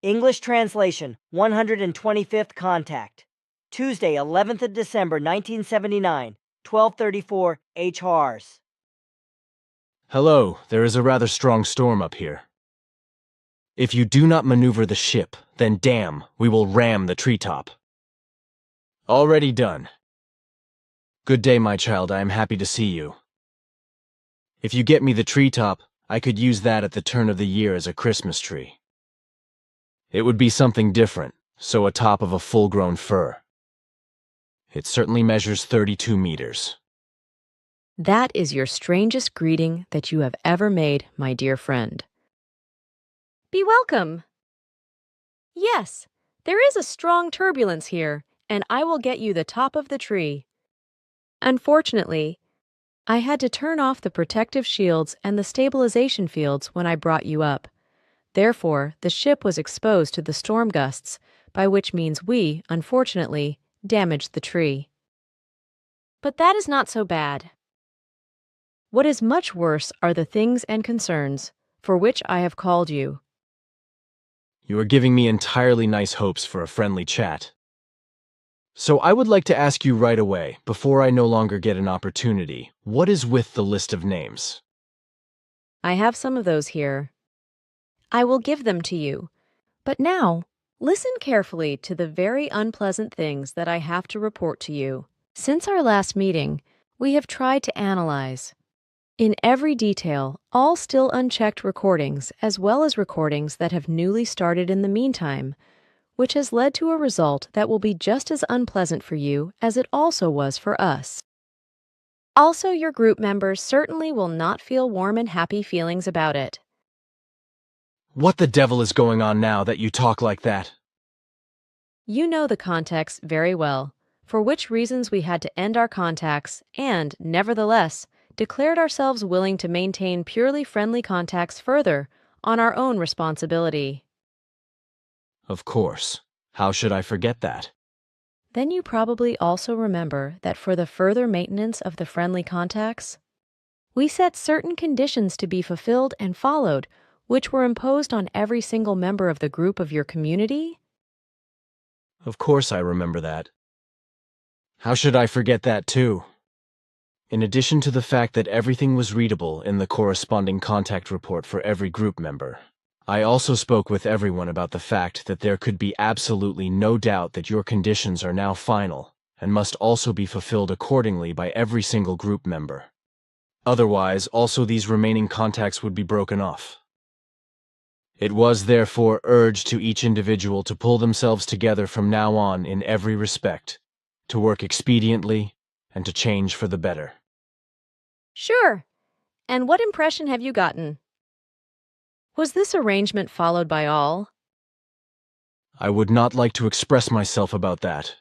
English translation, 125th contact. Tuesday, 11th of December, 1979, 12:34 HRs. Hello, there is a rather strong storm up here. If you do not maneuver the ship, then damn, we will ram the treetop. Already done. Good day, my child, I am happy to see you. If you get me the treetop, I could use that at the turn of the year as a Christmas tree. It would be something different, so a top of a full-grown fir. It certainly measures 32 meters. That is your strangest greeting that you have ever made, my dear friend. Be welcome. Yes, there is a strong turbulence here, and I will get you the top of the tree. Unfortunately, I had to turn off the protective shields and the stabilization fields when I brought you up. Therefore, the ship was exposed to the storm gusts, by which means we, unfortunately, damaged the tree. But that is not so bad. What is much worse are the things and concerns for which I have called you. You are giving me entirely nice hopes for a friendly chat. So I would like to ask you right away, before I no longer get an opportunity, what is with the list of names? I have some of those here. I will give them to you. But now, listen carefully to the very unpleasant things that I have to report to you. Since our last meeting, we have tried to analyze, in every detail, all still unchecked recordings, as well as recordings that have newly started in the meantime, which has led to a result that will be just as unpleasant for you as it also was for us. Also, your group members certainly will not feel warm and happy feelings about it. What the devil is going on now that you talk like that? You know the context very well, for which reasons we had to end our contacts and, nevertheless, declared ourselves willing to maintain purely friendly contacts further on our own responsibility. Of course. How should I forget that? Then you probably also remember that for the further maintenance of the friendly contacts, we set certain conditions to be fulfilled and followed, which were imposed on every single member of the group of your community? Of course I remember that. How should I forget that too? In addition to the fact that everything was readable in the corresponding contact report for every group member, I also spoke with everyone about the fact that there could be absolutely no doubt that your conditions are now final and must also be fulfilled accordingly by every single group member. Otherwise, also these remaining contacts would be broken off. It was therefore urged to each individual to pull themselves together from now on in every respect, to work expediently, and to change for the better. Sure. And what impression have you gotten? Was this arrangement followed by all? I would not like to express myself about that.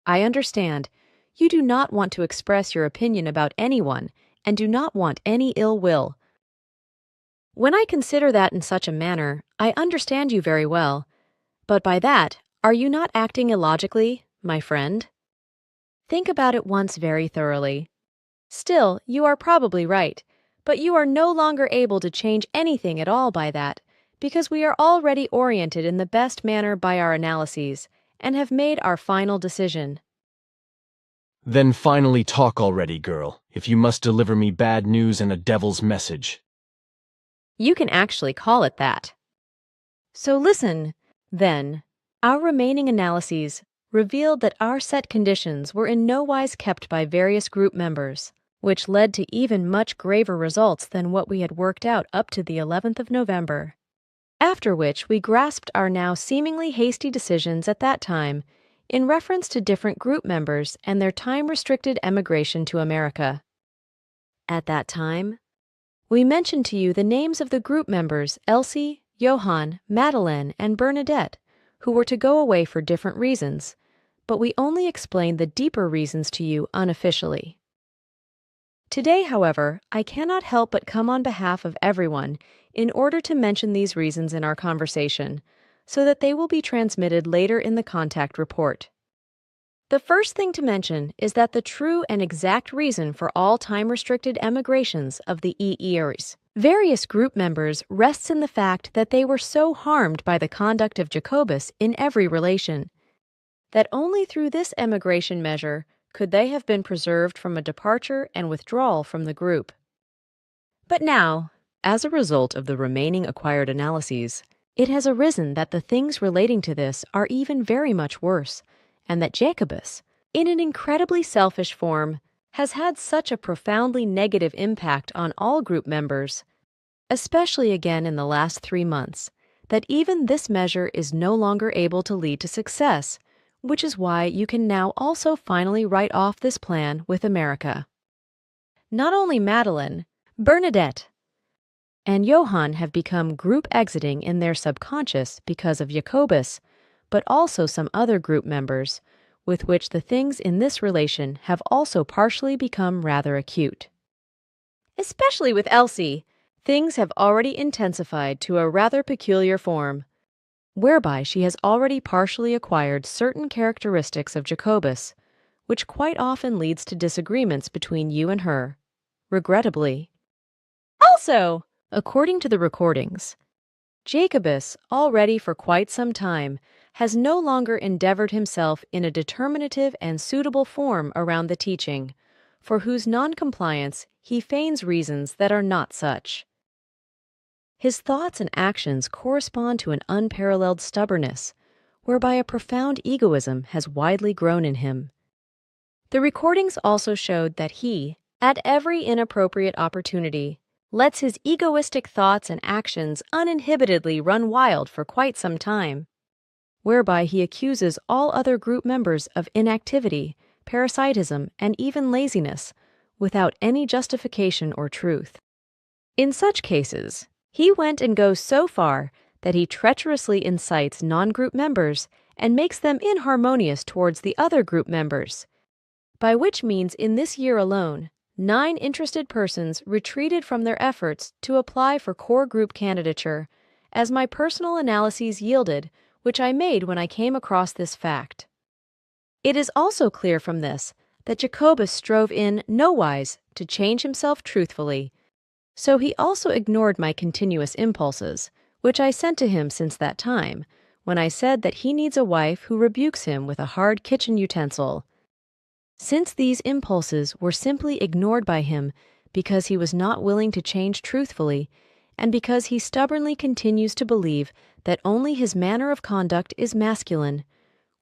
I understand. You do not want to express your opinion about anyone and do not want any ill will. When I consider that in such a manner, I understand you very well. But by that, are you not acting illogically, my friend? Think about it once very thoroughly. Still, you are probably right, but you are no longer able to change anything at all by that, because we are already oriented in the best manner by our analyses and have made our final decision. Then finally talk already, girl, if you must deliver me bad news and a devil's message. You can actually call it that. So listen, then. Our remaining analyses revealed that our set conditions were in no wise kept by various group members, which led to even much graver results than what we had worked out up to the 11th of November. After which we grasped our now seemingly hasty decisions at that time in reference to different group members and their time-restricted emigration to America. At that time, we mentioned to you the names of the group members Elsie, Johann, Madeleine, and Bernadette, who were to go away for different reasons, but we only explained the deeper reasons to you unofficially. Today, however, I cannot help but come on behalf of everyone in order to mention these reasons in our conversation, so that they will be transmitted later in the contact report. The first thing to mention is that the true and exact reason for all time-restricted emigrations of the EERs various group members rests in the fact that they were so harmed by the conduct of Jacobus in every relation, that only through this emigration measure could they have been preserved from a departure and withdrawal from the group. But now, as a result of the remaining acquired analyses, it has arisen that the things relating to this are even very much worse, and that Jacobus, in an incredibly selfish form, has had such a profoundly negative impact on all group members, especially again in the last 3 months, that even this measure is no longer able to lead to success, which is why you can now also finally write off this plan with America. Not only Madeline, Bernadette, and Johann have become group exiting in their subconscious because of Jacobus, but also some other group members, with which the things in this relation have also partially become rather acute. Especially with Elsie, things have already intensified to a rather peculiar form, whereby she has already partially acquired certain characteristics of Jacobus, which quite often leads to disagreements between you and her, regrettably. Also, according to the recordings, Jacobus, already for quite some time, has no longer endeavored himself in a determinative and suitable form around the teaching, for whose non-compliance he feigns reasons that are not such. His thoughts and actions correspond to an unparalleled stubbornness, whereby a profound egoism has widely grown in him. The recordings also showed that he, at every inappropriate opportunity, lets his egoistic thoughts and actions uninhibitedly run wild for quite some time, whereby he accuses all other group members of inactivity, parasitism, and even laziness, without any justification or truth. In such cases, he went and goes so far that he treacherously incites non-group members and makes them inharmonious towards the other group members, by which means in this year alone, 9 interested persons retreated from their efforts to apply for core group candidature, as my personal analyses yielded, which I made when I came across this fact. It is also clear from this that Jacobus strove in nowise to change himself truthfully, so he also ignored my continuous impulses, which I sent to him since that time, when I said that he needs a wife who rebukes him with a hard kitchen utensil. Since these impulses were simply ignored by him because he was not willing to change truthfully, and because he stubbornly continues to believe that only his manner of conduct is masculine,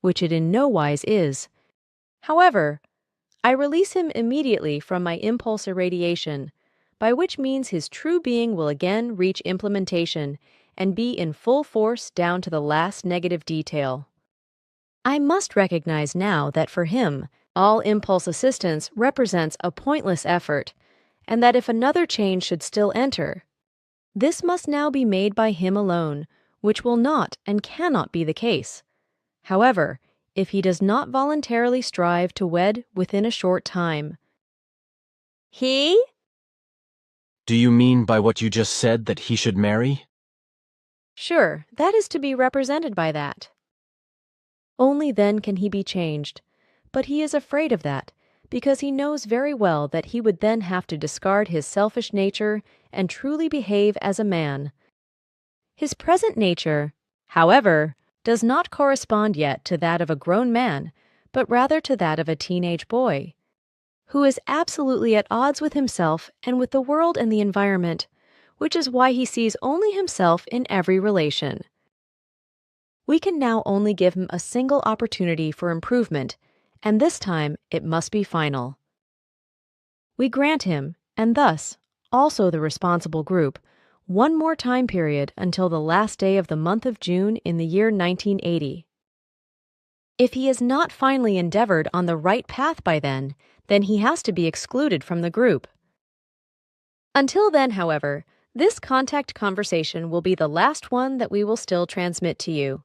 which it in no wise is. However, I release him immediately from my impulse irradiation, by which means his true being will again reach implementation and be in full force down to the last negative detail. I must recognize now that for him, all impulse assistance represents a pointless effort, and that if another change should still enter, this must now be made by him alone, which will not and cannot be the case. However, if he does not voluntarily strive to wed within a short time. He? Do you mean by what you just said that he should marry? Sure, that is to be represented by that. Only then can he be changed, but he is afraid of that, because he knows very well that he would then have to discard his selfish nature and truly behave as a man. His present nature, however, does not correspond yet to that of a grown man, but rather to that of a teenage boy, who is absolutely at odds with himself and with the world and the environment, which is why he sees only himself in every relation. We can now only give him a single opportunity for improvement, and this time it must be final. We grant him, and thus, also the responsible group, one more time period until the last day of the month of June in the year 1980. If he has not finally endeavored on the right path by then he has to be excluded from the group. Until then, however, this contact conversation will be the last one that we will still transmit to you.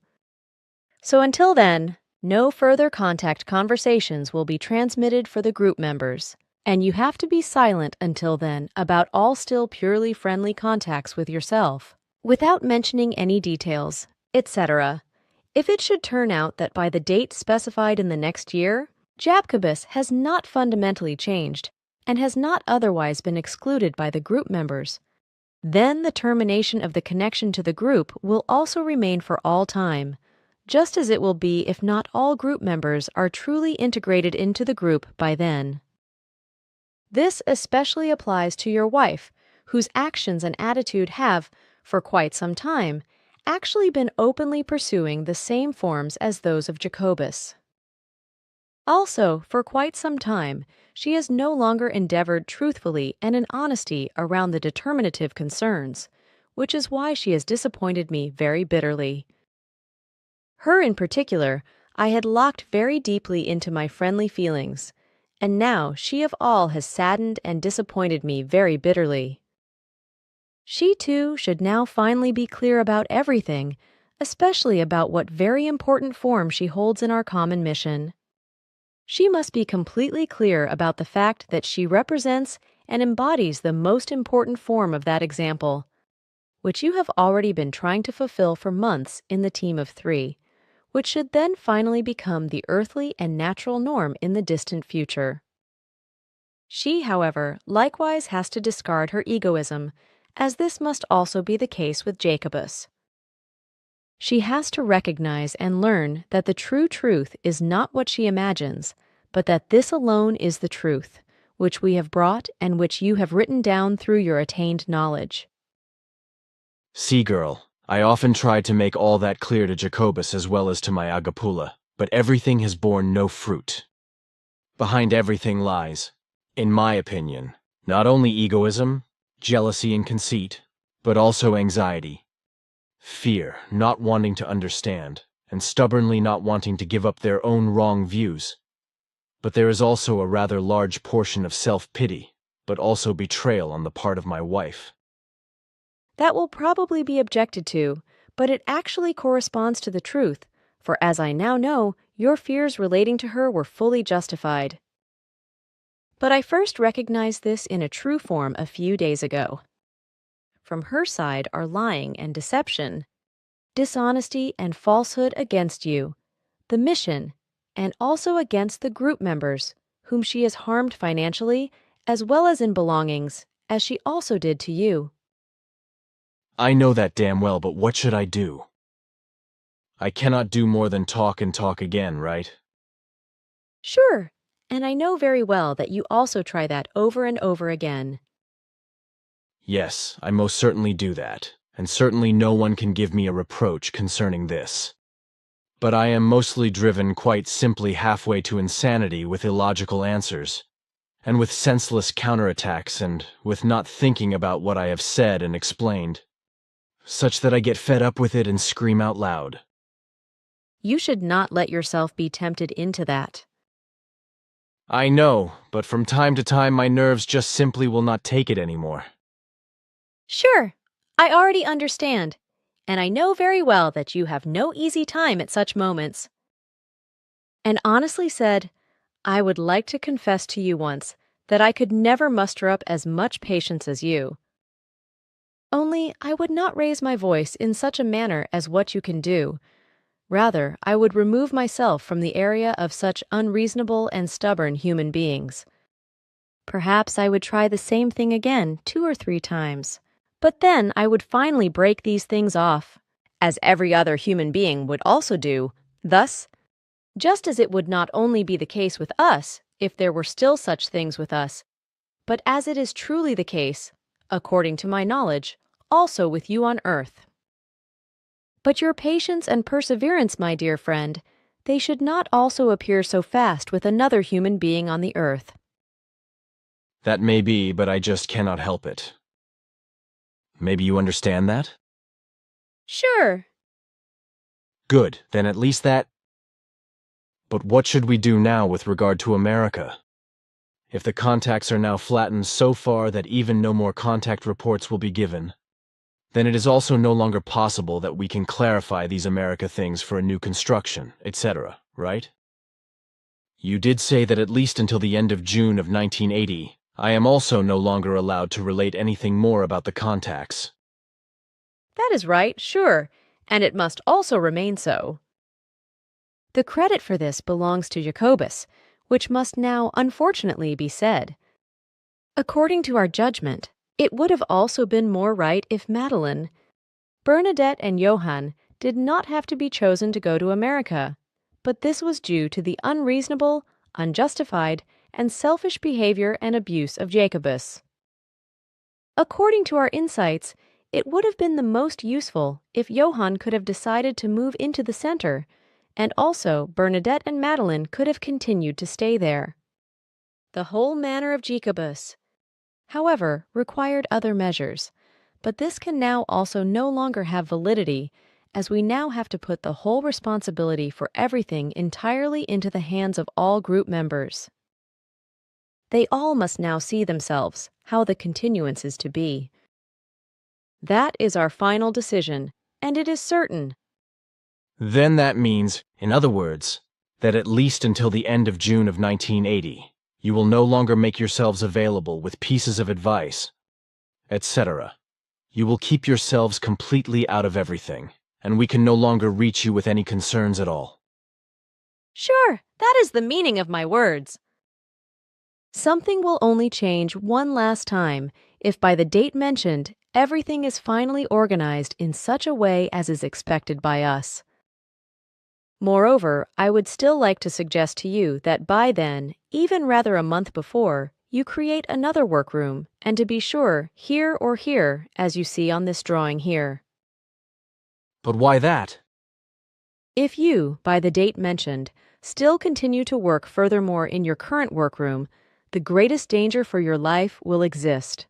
So until then, no further contact conversations will be transmitted for the group members, and you have to be silent until then about all still purely friendly contacts with yourself, without mentioning any details, etc. If it should turn out that by the date specified in the next year, Jacobus has not fundamentally changed and has not otherwise been excluded by the group members, then the termination of the connection to the group will also remain for all time, just as it will be if not all group members are truly integrated into the group by then. This especially applies to your wife, whose actions and attitude have, for quite some time, actually been openly pursuing the same forms as those of Jacobus. Also, for quite some time, she has no longer endeavored truthfully and in honesty around the determinative concerns, which is why she has disappointed me very bitterly. Her in particular, I had locked very deeply into my friendly feelings, and now she of all has saddened and disappointed me very bitterly. She too should now finally be clear about everything, especially about what very important form she holds in our common mission. She must be completely clear about the fact that she represents and embodies the most important form of that example, which you have already been trying to fulfill for months in the team of 3, which should then finally become the earthly and natural norm in the distant future. She, however, likewise has to discard her egoism, as this must also be the case with Jacobus. She has to recognize and learn that the true truth is not what she imagines, but that this alone is the truth, which we have brought and which you have written down through your attained knowledge. See, girl, I often tried to make all that clear to Jacobus as well as to my Agapula, but everything has borne no fruit. Behind everything lies, in my opinion, not only egoism, jealousy and conceit, but also anxiety. Fear, not wanting to understand, and stubbornly not wanting to give up their own wrong views. But there is also a rather large portion of self-pity, but also betrayal on the part of my wife. That will probably be objected to, but it actually corresponds to the truth, for as I now know, your fears relating to her were fully justified. But I first recognized this in a true form a few days ago. From her side are lying and deception, dishonesty and falsehood against you, the mission, and also against the group members, whom she has harmed financially as well as in belongings, as she also did to you. I know that damn well, but what should I do? I cannot do more than talk and talk again, right? Sure, and I know very well that you also try that over and over again. Yes, I most certainly do that, and certainly no one can give me a reproach concerning this. But I am mostly driven quite simply halfway to insanity with illogical answers, and with senseless counterattacks, and with not thinking about what I have said and explained, such that I get fed up with it and scream out loud. You should not let yourself be tempted into that. I know, but from time to time my nerves just simply will not take it anymore. Sure, I already understand, and I know very well that you have no easy time at such moments. And honestly said, I would like to confess to you once that I could never muster up as much patience as you. Only I would not raise my voice in such a manner as what you can do. Rather, I would remove myself from the area of such unreasonable and stubborn human beings. Perhaps I would try the same thing again 2 or 3 times. But then I would finally break these things off, as every other human being would also do, thus, just as it would not only be the case with us if there were still such things with us, but as it is truly the case, according to my knowledge, also with you on earth. But your patience and perseverance, my dear friend, they should not also appear so fast with another human being on the earth. That may be, but I just cannot help it. Maybe you understand that? Sure. Good, then at least that... But what should we do now with regard to America? If the contacts are now flattened so far that even no more contact reports will be given, then it is also no longer possible that we can clarify these America things for a new construction, etc., right? You did say that at least until the end of June of 1980, I am also no longer allowed to relate anything more about the contacts. That is right, sure, and it must also remain so. The credit for this belongs to Jacobus, which must now unfortunately be said. According to our judgment, It would have also been more right if Madeline, Bernadette, and Johann did not have to be chosen to go to America, but this was due to the unreasonable, unjustified, and selfish behavior and abuse of Jacobus. According to our insights, it would have been the most useful if Johann could have decided to move into the center, and also Bernadette and Madeline could have continued to stay there. The whole manner of Jacobus, however, required other measures, but this can now also no longer have validity, as we now have to put the whole responsibility for everything entirely into the hands of all group members. They all must now see themselves how the continuance is to be. That is our final decision, and it is certain. Then that means, in other words, that at least until the end of June of 1980, you will no longer make yourselves available with pieces of advice, etc. You will keep yourselves completely out of everything, and we can no longer reach you with any concerns at all. Sure, that is the meaning of my words. Something will only change one last time if by the date mentioned, everything is finally organized in such a way as is expected by us. Moreover, I would still like to suggest to you that by then, even rather a month before, you create another workroom, and to be sure, here or here, as you see on this drawing here. But why that? If you, by the date mentioned, still continue to work furthermore in your current workroom, the greatest danger for your life will exist.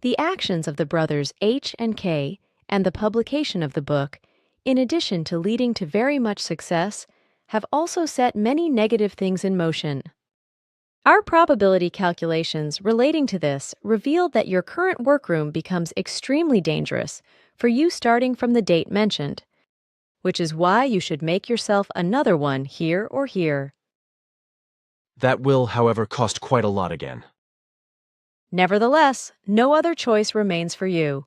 The actions of the brothers H and K and the publication of the book, in addition to leading to very much success, have also set many negative things in motion. Our probability calculations relating to this revealed that your current workroom becomes extremely dangerous for you starting from the date mentioned, which is why you should make yourself another one here or here. That will, however, cost quite a lot again. Nevertheless, no other choice remains for you.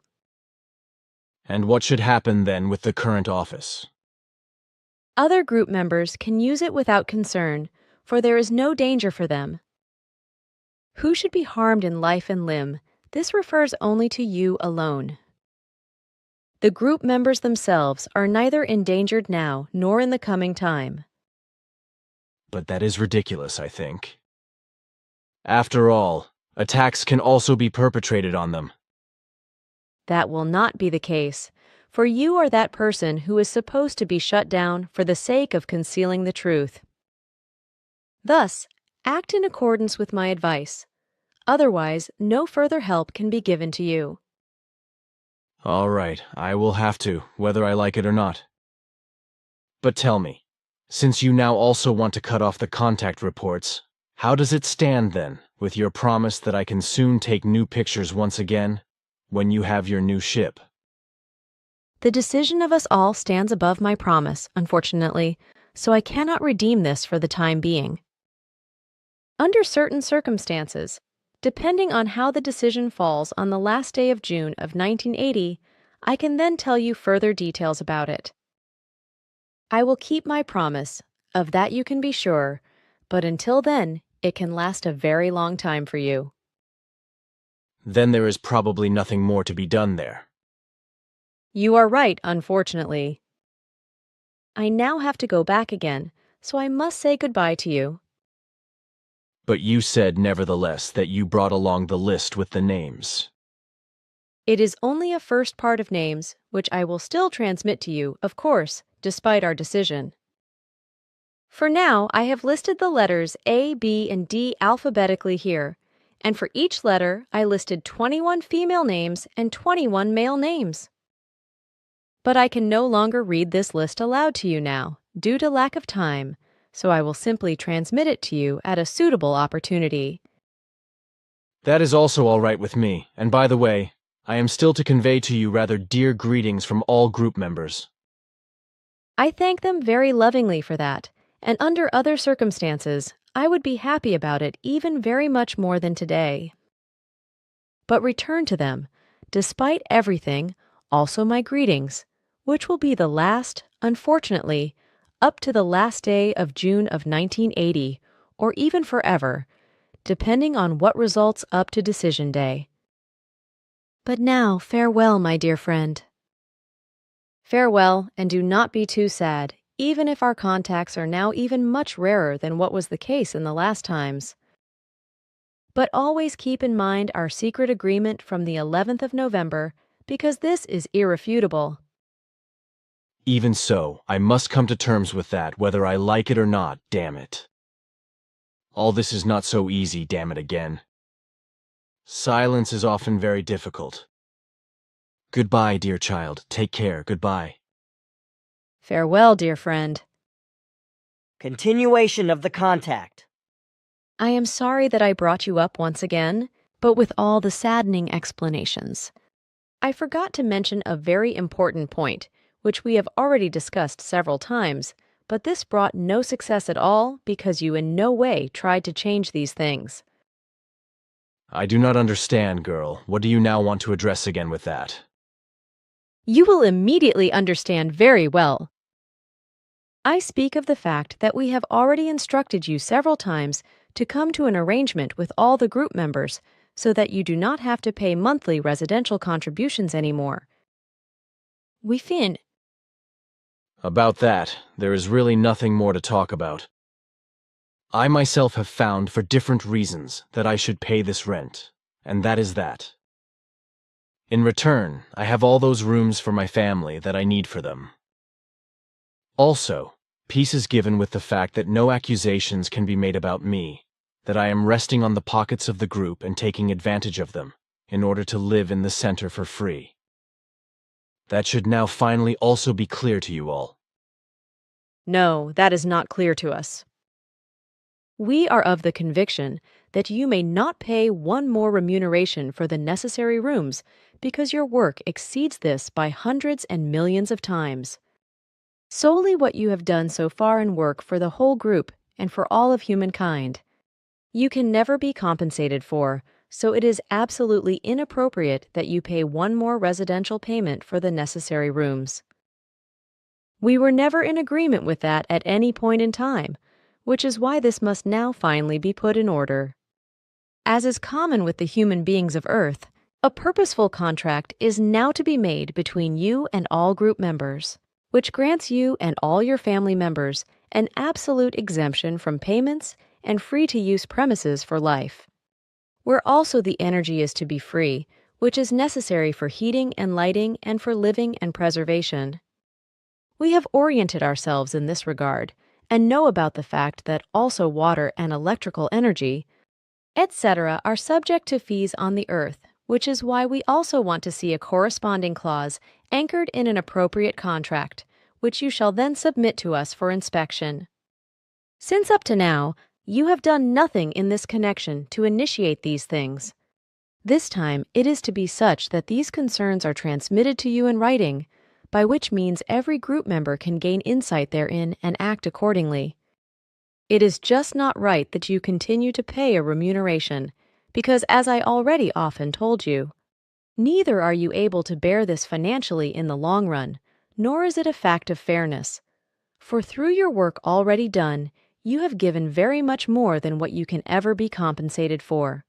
And what should happen then with the current office? Other group members can use it without concern, for there is no danger for them. Who should be harmed in life and limb, this refers only to you alone. The group members themselves are neither endangered now nor in the coming time. But that is ridiculous, I think. After all, attacks can also be perpetrated on them. That will not be the case, for you are that person who is supposed to be shut down for the sake of concealing the truth. Thus, act in accordance with my advice. Otherwise, no further help can be given to you. All right, I will have to, whether I like it or not. But tell me, since you now also want to cut off the contact reports, how does it stand then, with your promise that I can soon take new pictures once again, when you have your new ship? The decision of us all stands above my promise, unfortunately, so I cannot redeem this for the time being. Under certain circumstances, depending on how the decision falls on the last day of June of 1980, I can then tell you further details about it. I will keep my promise, of that you can be sure, but until then, it can last a very long time for you. Then there is probably nothing more to be done there. You are right, unfortunately. I now have to go back again, so I must say goodbye to you. But you said, nevertheless, that you brought along the list with the names. It is only a first part of names, which I will still transmit to you, of course, despite our decision. For now, I have listed the letters A, B, and D alphabetically here, and for each letter, I listed 21 female names and 21 male names. But I can no longer read this list aloud to you now, due to lack of time, so I will simply transmit it to you at a suitable opportunity. That is also all right with me, and by the way, I am still to convey to you rather dear greetings from all group members. I thank them very lovingly for that, and under other circumstances, I would be happy about it even very much more than today. But return to them, despite everything, also my greetings, which will be the last, unfortunately, up to the last day of June of 1980, or even forever, depending on what results up to decision day. But now, farewell, my dear friend. Farewell, and do not be too sad, even if our contacts are now even much rarer than what was the case in the last times. But always keep in mind our secret agreement from the 11th of November, because this is irrefutable. Even so, I must come to terms with that, whether I like it or not, damn it. All this is not so easy, damn it again. Silence is often very difficult. Goodbye, dear child. Take care. Goodbye. Farewell, dear friend. Continuation of the contact. I am sorry that I brought you up once again, but with all the saddening explanations. I forgot to mention a very important point, which we have already discussed several times, but this brought no success at all because you in no way tried to change these things. I do not understand, girl. What do you now want to address again with that? You will immediately understand very well. I speak of the fact that we have already instructed you several times to come to an arrangement with all the group members so that you do not have to pay monthly residential contributions anymore. We fin. About that, there is really nothing more to talk about. I myself have found, for different reasons, that I should pay this rent, and that is that. In return, I have all those rooms for my family that I need for them. Also, peace is given with the fact that no accusations can be made about me, that I am resting on the pockets of the group and taking advantage of them in order to live in the center for free. That should now finally also be clear to you all. No, that is not clear to us. We are of the conviction that you may not pay one more remuneration for the necessary rooms because your work exceeds this by hundreds and millions of times. Solely what you have done so far in work for the whole group and for all of humankind. You can never be compensated for, so it is absolutely inappropriate that you pay one more residential payment for the necessary rooms. We were never in agreement with that at any point in time, which is why this must now finally be put in order. As is common with the human beings of Earth, a purposeful contract is now to be made between you and all group members, which grants you and all your family members an absolute exemption from payments and free-to-use premises for life. Where also the energy is to be free, which is necessary for heating and lighting and for living and preservation. We have oriented ourselves in this regard, and know about the fact that also water and electrical energy, etc., are subject to fees on the earth, which is why we also want to see a corresponding clause anchored in an appropriate contract, which you shall then submit to us for inspection. Since up to now, you have done nothing in this connection to initiate these things. This time it is to be such that these concerns are transmitted to you in writing, by which means every group member can gain insight therein and act accordingly. It is just not right that you continue to pay a remuneration, because as I already often told you, neither are you able to bear this financially in the long run, nor is it a fact of fairness. For through your work already done, you have given very much more than what you can ever be compensated for.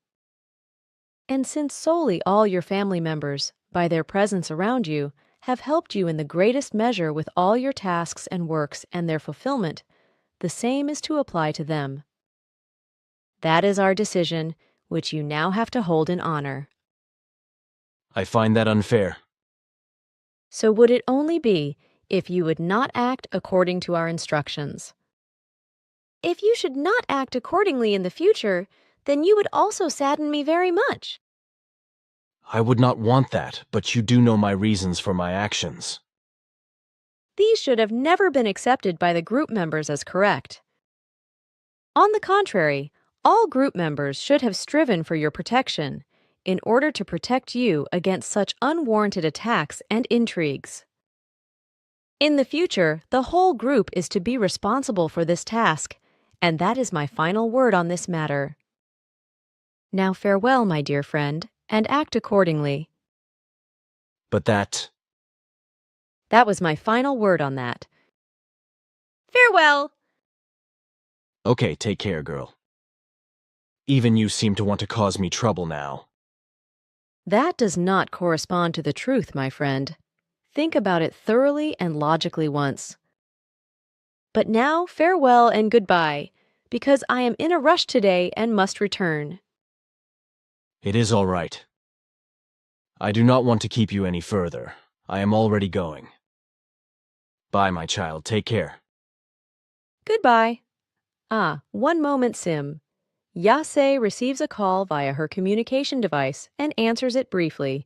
And since solely all your family members, by their presence around you, have helped you in the greatest measure with all your tasks and works and their fulfillment, the same is to apply to them. That is our decision, which you now have to hold in honor. I find that unfair. So would it only be if you would not act according to our instructions. If you should not act accordingly in the future, then you would also sadden me very much. I would not want that, but you do know my reasons for my actions. These should have never been accepted by the group members as correct. On the contrary, all group members should have striven for your protection, in order to protect you against such unwarranted attacks and intrigues. In the future, the whole group is to be responsible for this task, and that is my final word on this matter. Now farewell, my dear friend, and act accordingly. But that was my final word on that. Farewell! Okay, take care, girl. Even you seem to want to cause me trouble now. That does not correspond to the truth, my friend. Think about it thoroughly and logically once. But now, farewell and goodbye, because I am in a rush today and must return. It is all right. I do not want to keep you any further. I am already going. Bye, my child. Take care. Goodbye. One moment, Sim. Yase receives a call via her communication device and answers it briefly.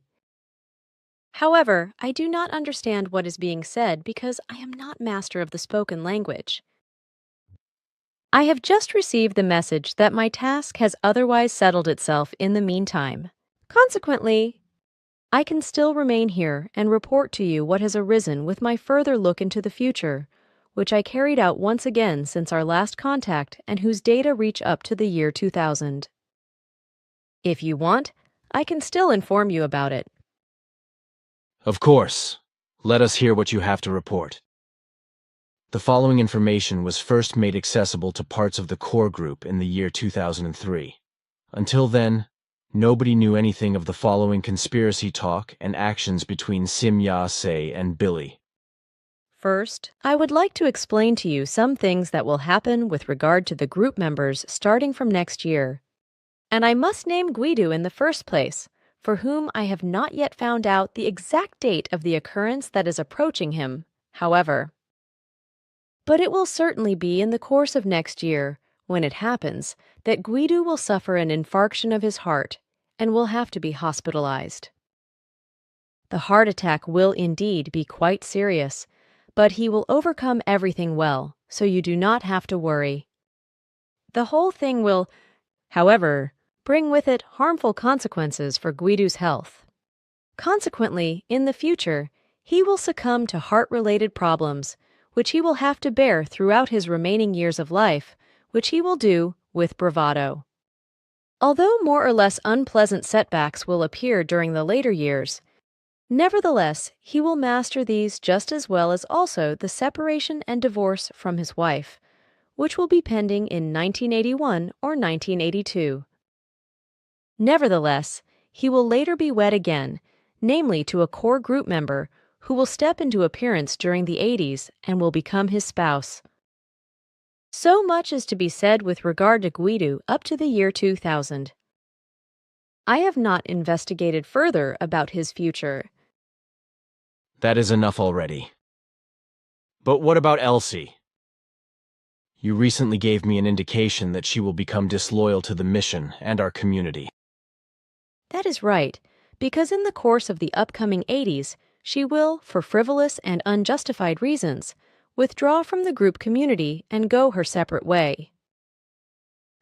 However, I do not understand what is being said because I am not master of the spoken language. I have just received the message that my task has otherwise settled itself in the meantime. Consequently, I can still remain here and report to you what has arisen with my further look into the future, which I carried out once again since our last contact and whose data reach up to the year 2000. If you want, I can still inform you about it. Of course. Let us hear what you have to report. The following information was first made accessible to parts of the core group in the year 2003. Until then, nobody knew anything of the following conspiracy talk and actions between Sim Yase and Billy. First, I would like to explain to you some things that will happen with regard to the group members starting from next year. And I must name Guido in the first place, for whom I have not yet found out the exact date of the occurrence that is approaching him, however. But it will certainly be in the course of next year, when it happens, that Guido will suffer an infarction of his heart and will have to be hospitalized. The heart attack will indeed be quite serious, but he will overcome everything well, so you do not have to worry. The whole thing will, however, bring with it harmful consequences for Guido's health. Consequently, in the future, he will succumb to heart-related problems, which he will have to bear throughout his remaining years of life, which he will do with bravado. Although more or less unpleasant setbacks will appear during the later years, nevertheless, he will master these just as well as also the separation and divorce from his wife, which will be pending in 1981 or 1982. Nevertheless, he will later be wed again, namely to a core group member who will step into appearance during the 80s and will become his spouse. So much is to be said with regard to Guido up to the year 2000. I have not investigated further about his future. That is enough already. But what about Elsie? You recently gave me an indication that she will become disloyal to the mission and our community. That is right, because in the course of the upcoming 80s, she will, for frivolous and unjustified reasons, withdraw from the group community and go her separate way.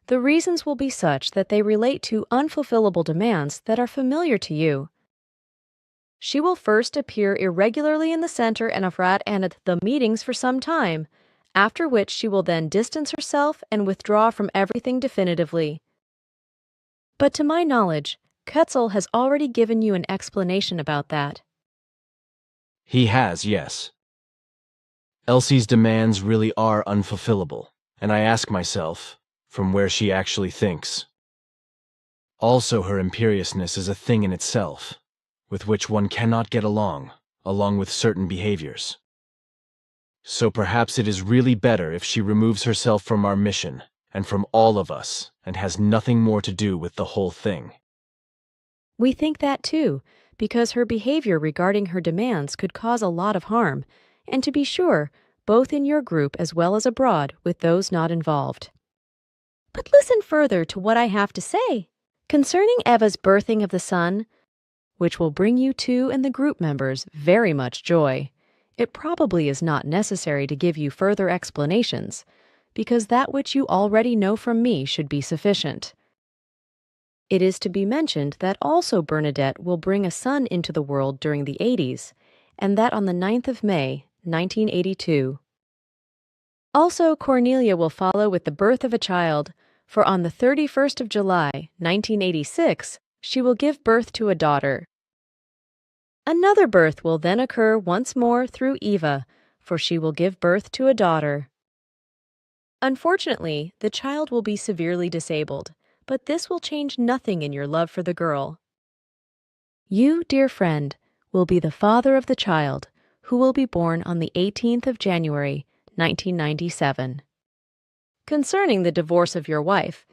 The reasons will be such that they relate to unfulfillable demands that are familiar to you. She will first appear irregularly in the center and at the meetings for some time, after which she will then distance herself and withdraw from everything definitively. But to my knowledge, Quetzal has already given you an explanation about that. He has, yes. Elsie's demands really are unfulfillable, and I ask myself, from where she actually thinks. Also, her imperiousness is a thing in itself, with which one cannot get along with certain behaviors. So perhaps it is really better if she removes herself from our mission and from all of us and has nothing more to do with the whole thing. We think that too, because her behavior regarding her demands could cause a lot of harm, and to be sure, both in your group as well as abroad with those not involved. But listen further to what I have to say concerning Eva's birthing of the son, which will bring you two and the group members very much joy. It probably is not necessary to give you further explanations, because that which you already know from me should be sufficient. It is to be mentioned that also Bernadette will bring a son into the world during the 80s, and that on the 9th of May, 1982. Also, Cornelia will follow with the birth of a child, for on the 31st of July, 1986, she will give birth to a daughter. Another birth will then occur once more through Eva, for she will give birth to a daughter. Unfortunately, the child will be severely disabled, but this will change nothing in your love for the girl. You, dear friend, will be the father of the child who will be born on the 18th of January, 1997. Concerning the divorce of your wife,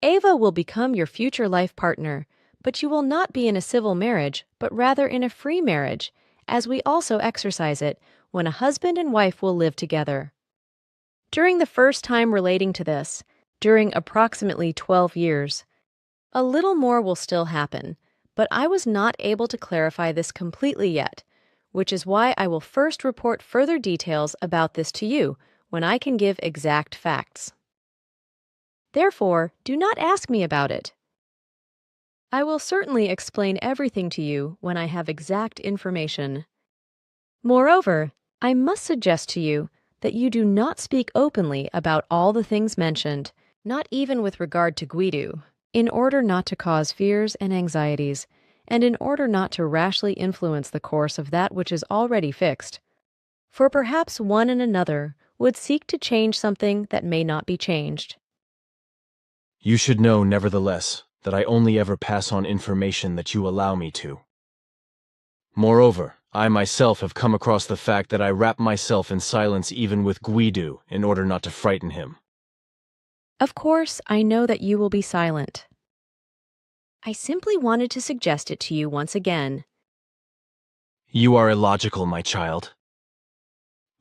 Ava will become your future life partner, but you will not be in a civil marriage, but rather in a free marriage, as we also exercise it when a husband and wife will live together. During the first time relating to this, during approximately 12 years, a little more will still happen, but I was not able to clarify this completely yet, which is why I will first report further details about this to you when I can give exact facts. Therefore, do not ask me about it. I will certainly explain everything to you when I have exact information. Moreover, I must suggest to you that you do not speak openly about all the things mentioned, not even with regard to Guido, in order not to cause fears and anxieties, and in order not to rashly influence the course of that which is already fixed. For perhaps one and another would seek to change something that may not be changed. You should know, nevertheless, that I only ever pass on information that you allow me to. Moreover, I myself have come across the fact that I wrap myself in silence even with Guido in order not to frighten him. Of course, I know that you will be silent. I simply wanted to suggest it to you once again. You are illogical, my child.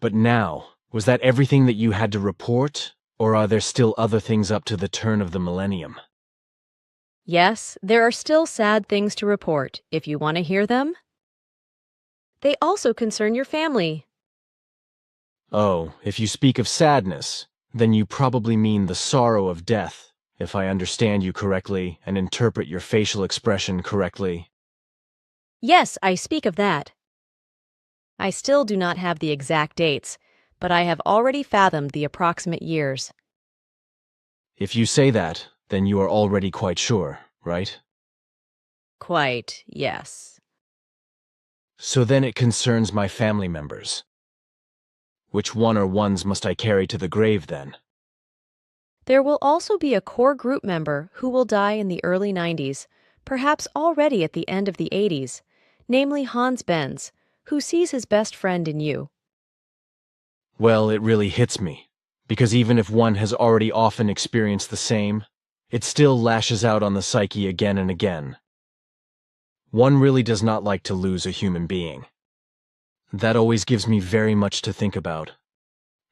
But now, was that everything that you had to report, or are there still other things up to the turn of the millennium? Yes, there are still sad things to report, if you want to hear them. They also concern your family. Oh, if you speak of sadness, then you probably mean the sorrow of death, if I understand you correctly and interpret your facial expression correctly. Yes, I speak of that. I still do not have the exact dates, but I have already fathomed the approximate years. If you say that, then you are already quite sure, right? Quite, yes. So then it concerns my family members. Which one or ones must I carry to the grave, then? There will also be a core group member who will die in the early 90s, perhaps already at the end of the 80s, namely Hans Benz, who sees his best friend in you. Well, it really hits me, because even if one has already often experienced the same, it still lashes out on the psyche again and again. One really does not like to lose a human being. That always gives me very much to think about.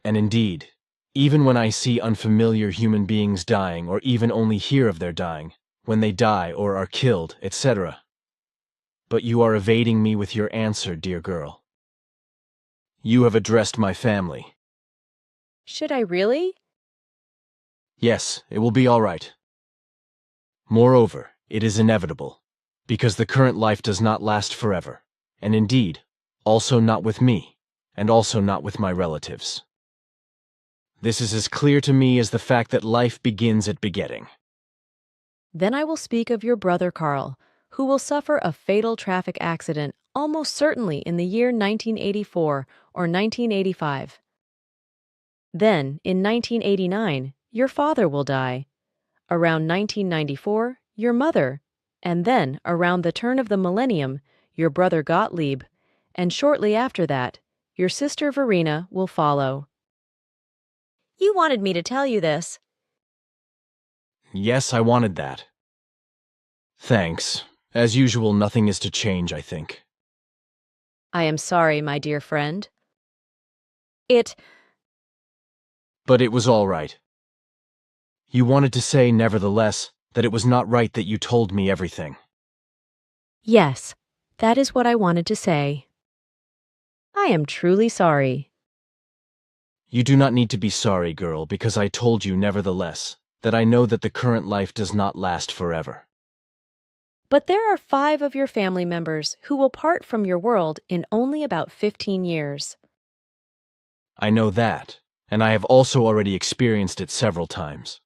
And indeed, even when I see unfamiliar human beings dying or even only hear of their dying, when they die or are killed, etc. But you are evading me with your answer, dear girl. You have addressed my family. Should I really? Yes, it will be all right. Moreover, it is inevitable, because the current life does not last forever, and indeed, also not with me, and also not with my relatives. This is as clear to me as the fact that life begins at begetting. Then I will speak of your brother Carl, who will suffer a fatal traffic accident almost certainly in the year 1984 or 1985. Then, in 1989, your father will die. Around 1994, your mother, and then, around the turn of the millennium, your brother Gottlieb, and shortly after that, your sister Verena will follow. You wanted me to tell you this. Yes, I wanted that. Thanks. As usual, nothing is to change, I think. I am sorry, my dear friend. But it was all right. You wanted to say, nevertheless, that it was not right that you told me everything. Yes, that is what I wanted to say. I am truly sorry. You do not need to be sorry, girl, because I told you, nevertheless, that I know that the current life does not last forever. But there are 5 of your family members who will part from your world in only about 15 years. I know that, and I have also already experienced it several times.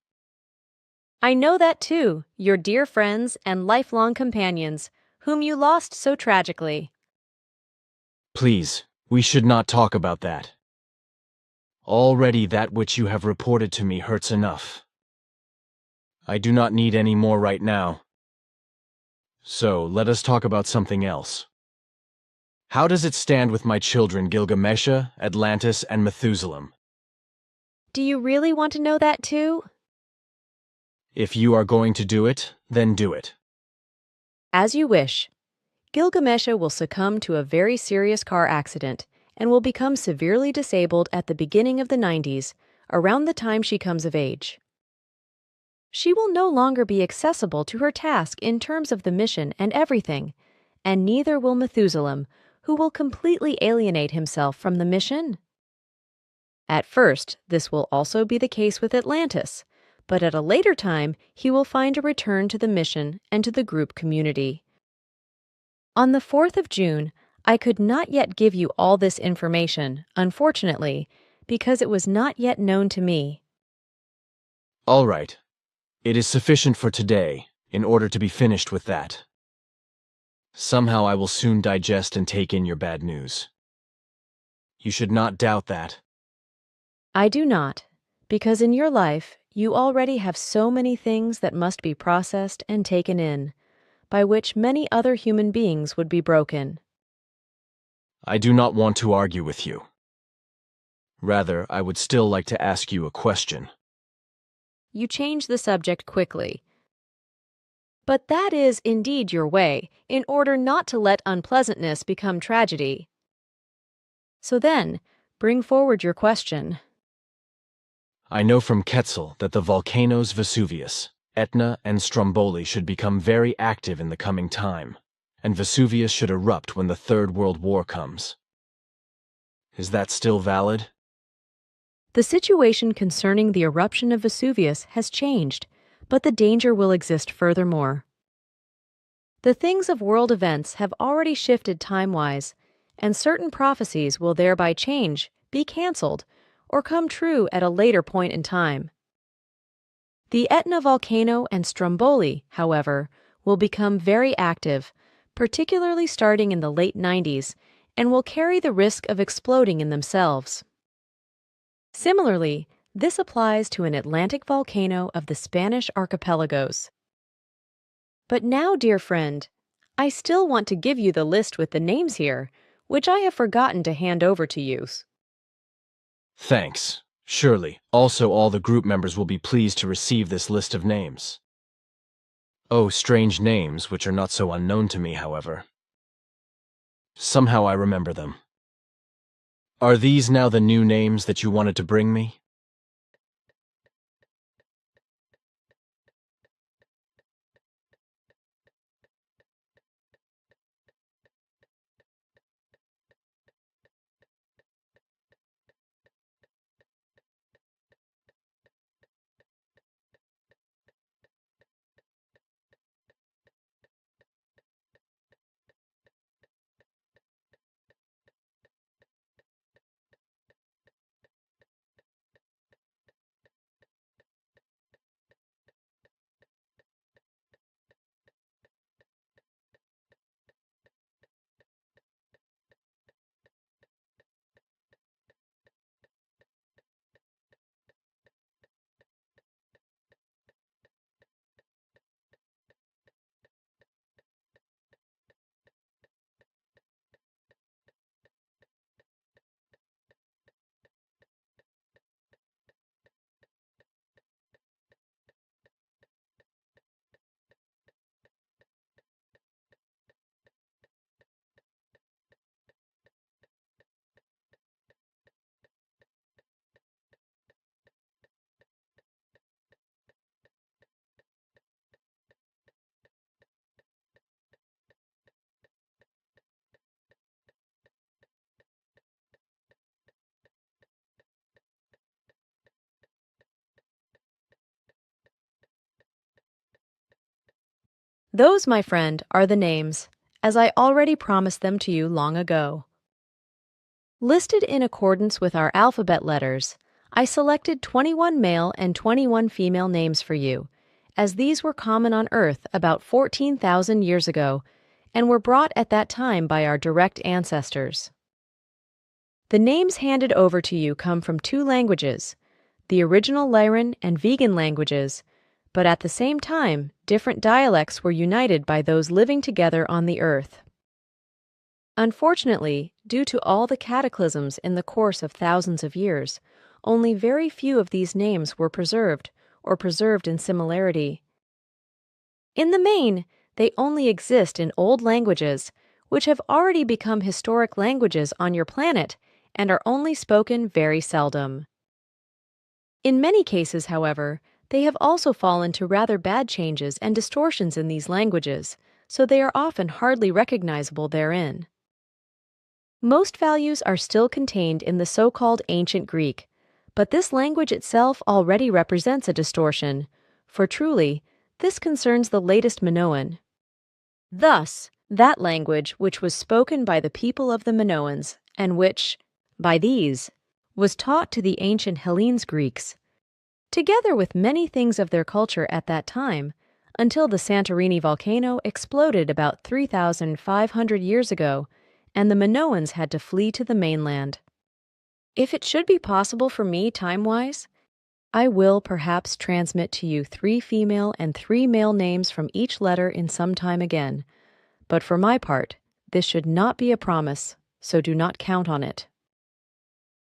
I know that too, your dear friends and lifelong companions, whom you lost so tragically. Please, we should not talk about that. Already that which you have reported to me hurts enough. I do not need any more right now. So, let us talk about something else. How does it stand with my children Gilgamesha, Atlantis, and Methuselah? Do you really want to know that too? If you are going to do it, then do it. As you wish. Gilgamesha will succumb to a very serious car accident and will become severely disabled at the beginning of the 90s, around the time she comes of age. She will no longer be accessible to her task in terms of the mission and everything, and neither will Methuselah, who will completely alienate himself from the mission. At first, this will also be the case with Atlantis, but at a later time, he will find a return to the mission and to the group community. On the 4th of June, I could not yet give you all this information, unfortunately, because it was not yet known to me. All right. It is sufficient for today, in order to be finished with that. Somehow I will soon digest and take in your bad news. You should not doubt that. I do not, because in your life, you already have so many things that must be processed and taken in, by which many other human beings would be broken. I do not want to argue with you. Rather, I would still like to ask you a question. You change the subject quickly. But that is indeed your way, in order not to let unpleasantness become tragedy. So then, bring forward your question. I know from Quetzal that the volcanoes Vesuvius, Etna, and Stromboli should become very active in the coming time, and Vesuvius should erupt when the Third World War comes. Is that still valid? The situation concerning the eruption of Vesuvius has changed, but the danger will exist furthermore. The things of world events have already shifted time-wise, and certain prophecies will thereby change, be cancelled, or come true at a later point in time. The Etna volcano and Stromboli, however, will become very active, particularly starting in the late 90s, and will carry the risk of exploding in themselves. Similarly, this applies to an Atlantic volcano of the Spanish archipelagos. But now, dear friend, I still want to give you the list with the names here, which I have forgotten to hand over to you. Thanks. Surely, also all the group members will be pleased to receive this list of names. Oh, strange names, which are not so unknown to me, however. Somehow I remember them. Are these now the new names that you wanted to bring me? Those, my friend, are the names, as I already promised them to you long ago. Listed in accordance with our alphabet letters, I selected 21 male and 21 female names for you, as these were common on Earth about 14,000 years ago and were brought at that time by our direct ancestors. The names handed over to you come from two languages, the original Lyran and Vegan languages, but at the same time, different dialects were united by those living together on the earth. Unfortunately, due to all the cataclysms in the course of thousands of years, only very few of these names were preserved, or preserved in similarity. In the main, they only exist in old languages, which have already become historic languages on your planet and are only spoken very seldom. In many cases, however, they have also fallen to rather bad changes and distortions in these languages, so they are often hardly recognizable therein. Most values are still contained in the so-called ancient Greek, but this language itself already represents a distortion, for truly, this concerns the latest Minoan. Thus, that language which was spoken by the people of the Minoans, and which, by these, was taught to the ancient Hellenes Greeks, together with many things of their culture at that time, until the Santorini volcano exploded about 3,500 years ago, and the Minoans had to flee to the mainland. If it should be possible for me time-wise, I will perhaps transmit to you 3 female and 3 male names from each letter in some time again, but for my part, this should not be a promise, so do not count on it.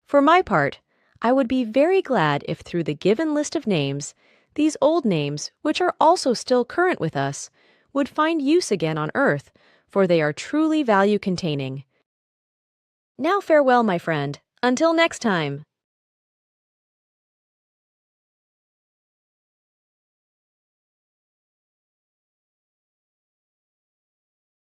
For my part, I would be very glad if through the given list of names, these old names, which are also still current with us, would find use again on Earth, for they are truly value-containing. Now farewell, my friend. Until next time.